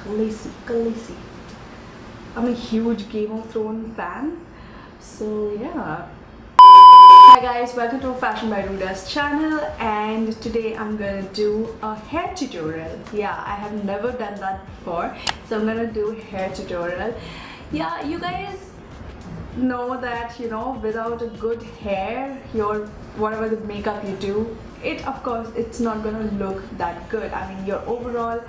Khaleesi. I'm a huge Game of Thrones fan, so yeah. Hi guys, welcome to Fashionbyruda's channel, and today I'm gonna do a hair tutorial. Yeah, I have never done that before, so I'm gonna do a hair tutorial. Yeah, you guys know that without a good hair, your whatever the makeup you do, it of course it's not gonna look that good. I mean, your overall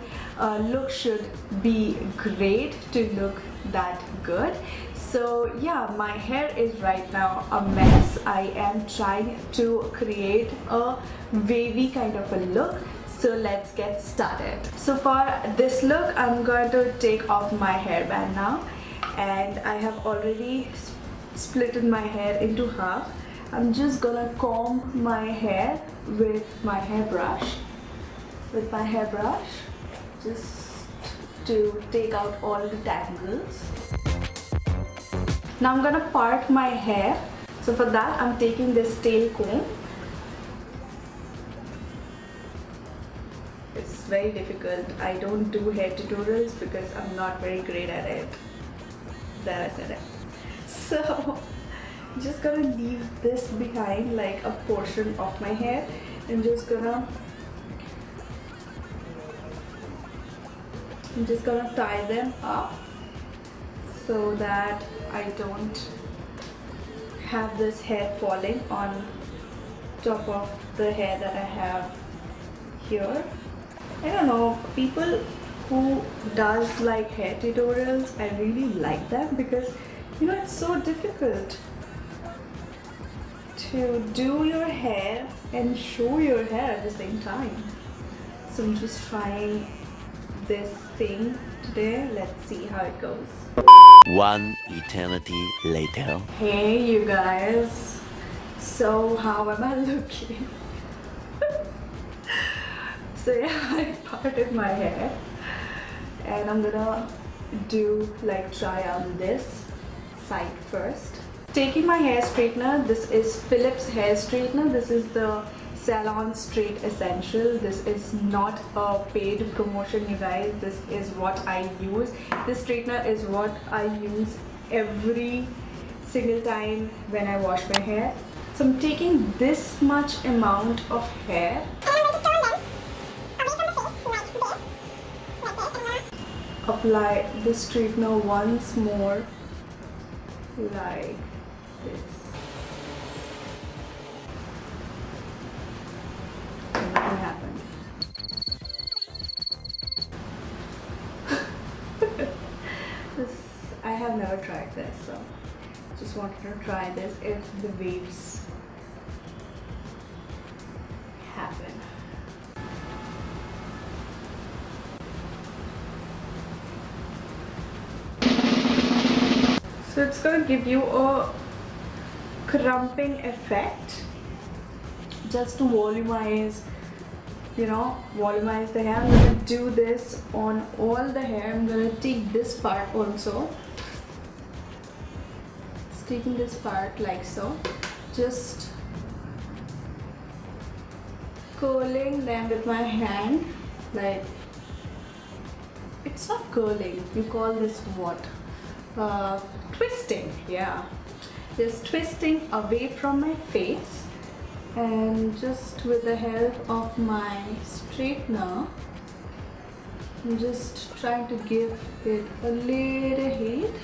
look should be great to look that good. So yeah, my hair is right now a mess. I am trying to create a wavy kind of a look, so let's get started. So for this look, I'm going to take off my hairband now, and I have already splitted my hair into half. I'm just gonna comb my hair with my hairbrush. Just to take out all the tangles. Now I'm gonna part my hair. So for that, I'm taking this tail comb. It's very difficult. I don't do hair tutorials because I'm not very great at it. There, I said it. So I'm just gonna leave this behind, like a portion of my hair. I'm just gonna tie them up so that I don't have this hair falling on top of the hair that I have here. I don't know, people who does like hair tutorials, I really like them because it's so difficult to do your hair and show your hair at the same time. So I'm just trying this thing today. Let's see how it goes. One eternity later. Hey you guys, so how am I looking? So yeah, I parted my hair and I'm gonna try on this side first. Taking my hair straightener, this is Philips hair straightener. This is the Salon Straight Essential. This is not a paid promotion, you guys. This is what I use. This straightener is what I use every single time when I wash my hair. So I'm taking this much amount of hair. Apply the straightener once more like this. Nothing happened. I have never tried this, so just wanted to try this if the waves happen. So it's going to give you a crumping effect, just to volumize the hair. I'm going to do this on all the hair. I'm going to take this part also. Just taking this part like so. Just curling them with my hand. Like, it's not curling. You call this what? Twisting. Yeah. Just twisting away from my face. And just with the help of my straightener, I'm just trying to give it a little heat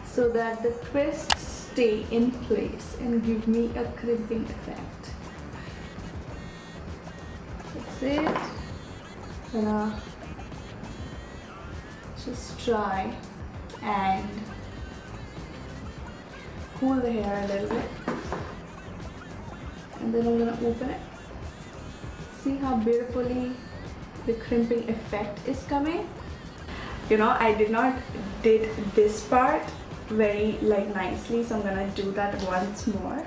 so that the twists stay in place and give me a crimping effect. That's it. Gonna just try and cool the hair a little bit. And then I'm gonna open it. See how beautifully the crimping effect is coming. I did not did this part very nicely, so I'm gonna do that once more.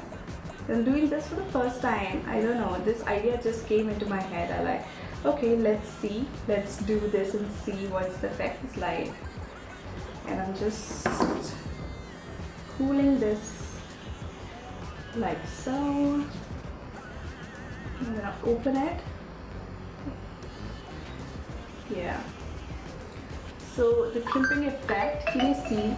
I'm doing this for the first time. I don't know, this idea just came into my head. I like, okay, let's do this and see what's the effect is like. And I'm just cooling this like so. I'm gonna open it. Yeah, So the crimping effect, can you see?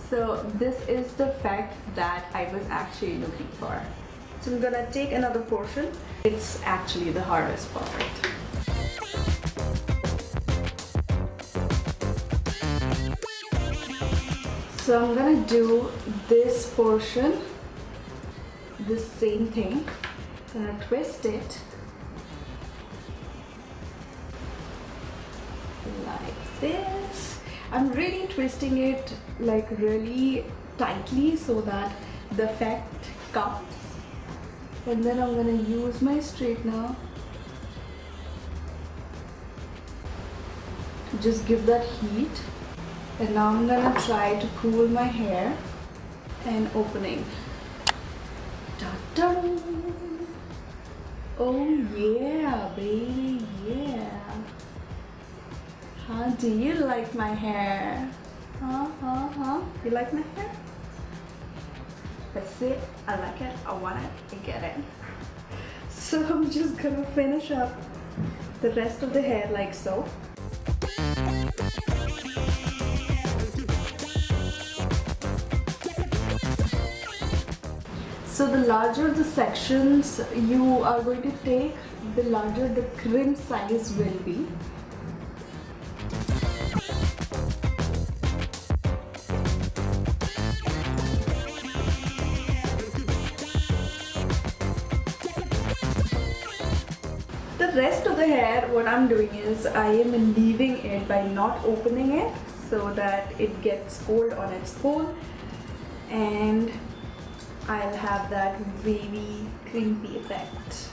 So this is the effect that I was actually looking for. So I'm gonna take another portion. It's actually the hardest part. So I'm gonna do this portion, the same thing. Gonna twist it like this. I'm really twisting it like really tightly so that the effect comes. And then I'm gonna use my straightener to just give that heat. And now I'm gonna try to cool my hair and opening. Ta-da! Oh yeah, baby, yeah. How do you like my hair? You like my hair? That's it. I like it. I want it. I get it. So I'm just gonna finish up the rest of the hair like so. So the larger the sections you are going to take, the larger the crimp size will be. The rest of the hair, what I'm doing is I am leaving it by not opening it so that it gets cold on its own, and I'll have that wavy, crimpy effect.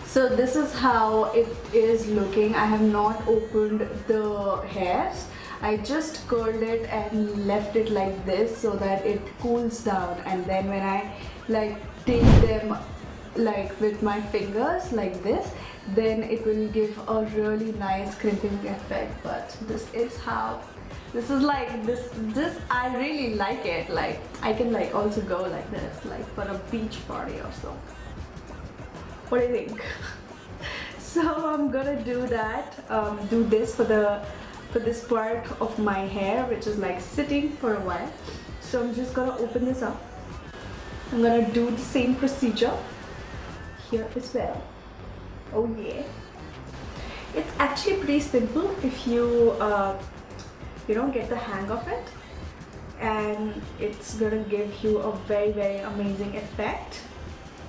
So this is how it is looking. I have not opened the hairs. I just curled it and left it like this so that it cools down, and then when I like take them like with my fingers like this, then it will give a really nice crimping effect. But this is how, this is like this I really like it. Like I can like also go like this, like for a beach party or so. What do you think? So I'm gonna do that, do this for this part of my hair, which is like sitting for a while. So I'm just gonna open this up. I'm gonna do the same procedure here as well. Oh yeah. It's actually pretty simple if you get the hang of it, and it's gonna give you a very amazing effect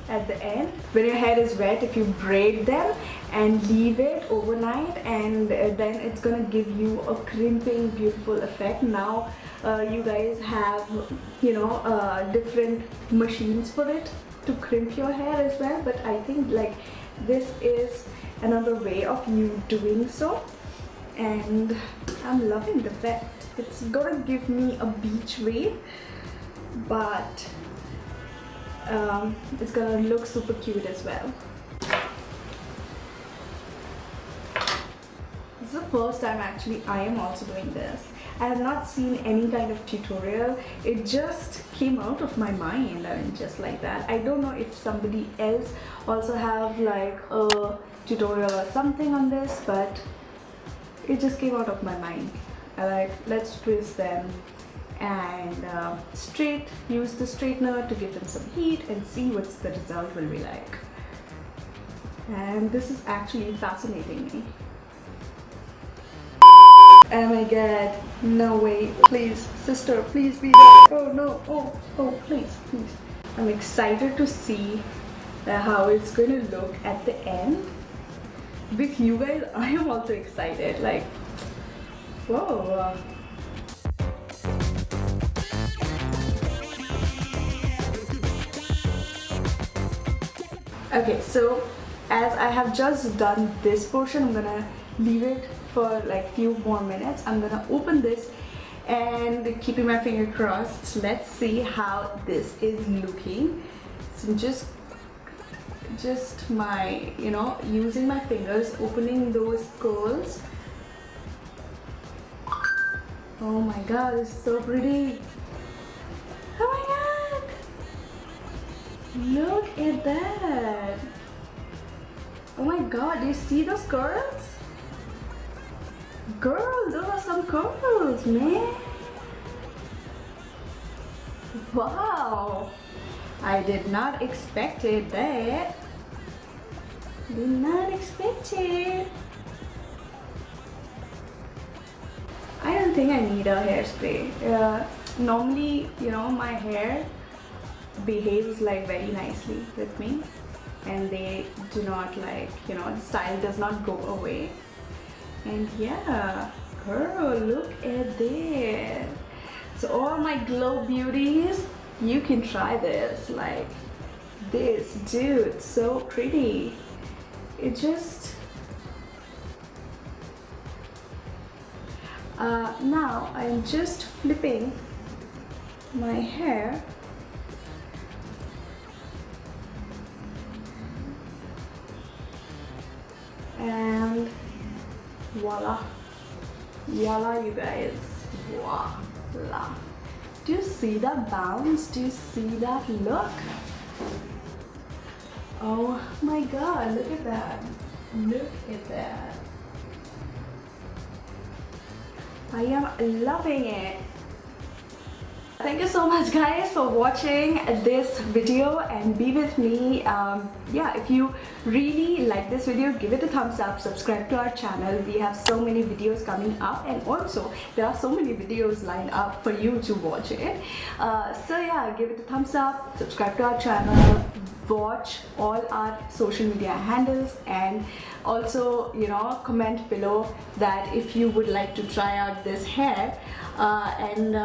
at the end. When your hair is wet, if you braid them and leave it overnight, and then it's gonna give you a crimping beautiful effect. Now you guys have different machines for it to crimp your hair as well, but I think like this is another way of you doing so, and I'm loving the effect. It's gonna give me a beach wave, but it's gonna look super cute as well. This is the first time actually I am also doing this. I have not seen any kind of tutorial. It just came out of my mind, and just like that. I don't know if somebody else also have like a tutorial or something on this, but it just came out of my mind. I like, let's twist them and use the straightener to give them some heat and see what the result will be like. And this is actually fascinating me. Oh my god, no way, please sister, please be there. Oh no, oh please. I'm excited to see how it's going to look at the end. With you guys, I am also excited, like, whoa. Okay, so as I have just done this portion, I'm gonna leave it for like few more minutes. I'm gonna open this and keeping my finger crossed, let's see how this is looking. So just my, using my fingers, opening those curls. Oh my god, it's so pretty. Oh my Look at that. Oh my god, do you see those curls? Girl, those are some curls, man. Wow. I did not expect it that. Did not expect it. I don't think I need a hairspray. Normally, my hair behaves like very nicely with me, and they do not like, the style does not go away. And yeah, girl, look at this. So all my glow beauties, you can try this. Like this, dude, so pretty. It just now I'm just flipping my hair. And voila, voila, you guys, voila. Do you see that bounce? Do you see that look? Oh my god, look at that. Look at that. I am loving it. Thank you so much guys for watching this video and be with me. Yeah, if you really like this video, give it a thumbs up, subscribe to our channel. We have so many videos coming up, and also there are so many videos lined up for you to watch it. So yeah, give it a thumbs up, subscribe to our channel, watch all our social media handles, and also comment below that if you would like to try out this hair, and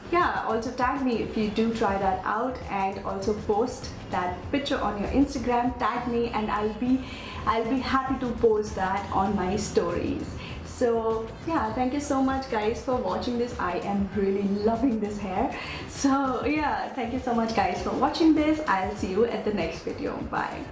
yeah, also tag me if you do try that out, and also post that picture on your Instagram. Tag me and I'll be happy to post that on my stories. So yeah, thank you so much guys for watching this. I am really loving this hair. So yeah, thank you so much guys for watching this. I'll see you at the next video. Bye.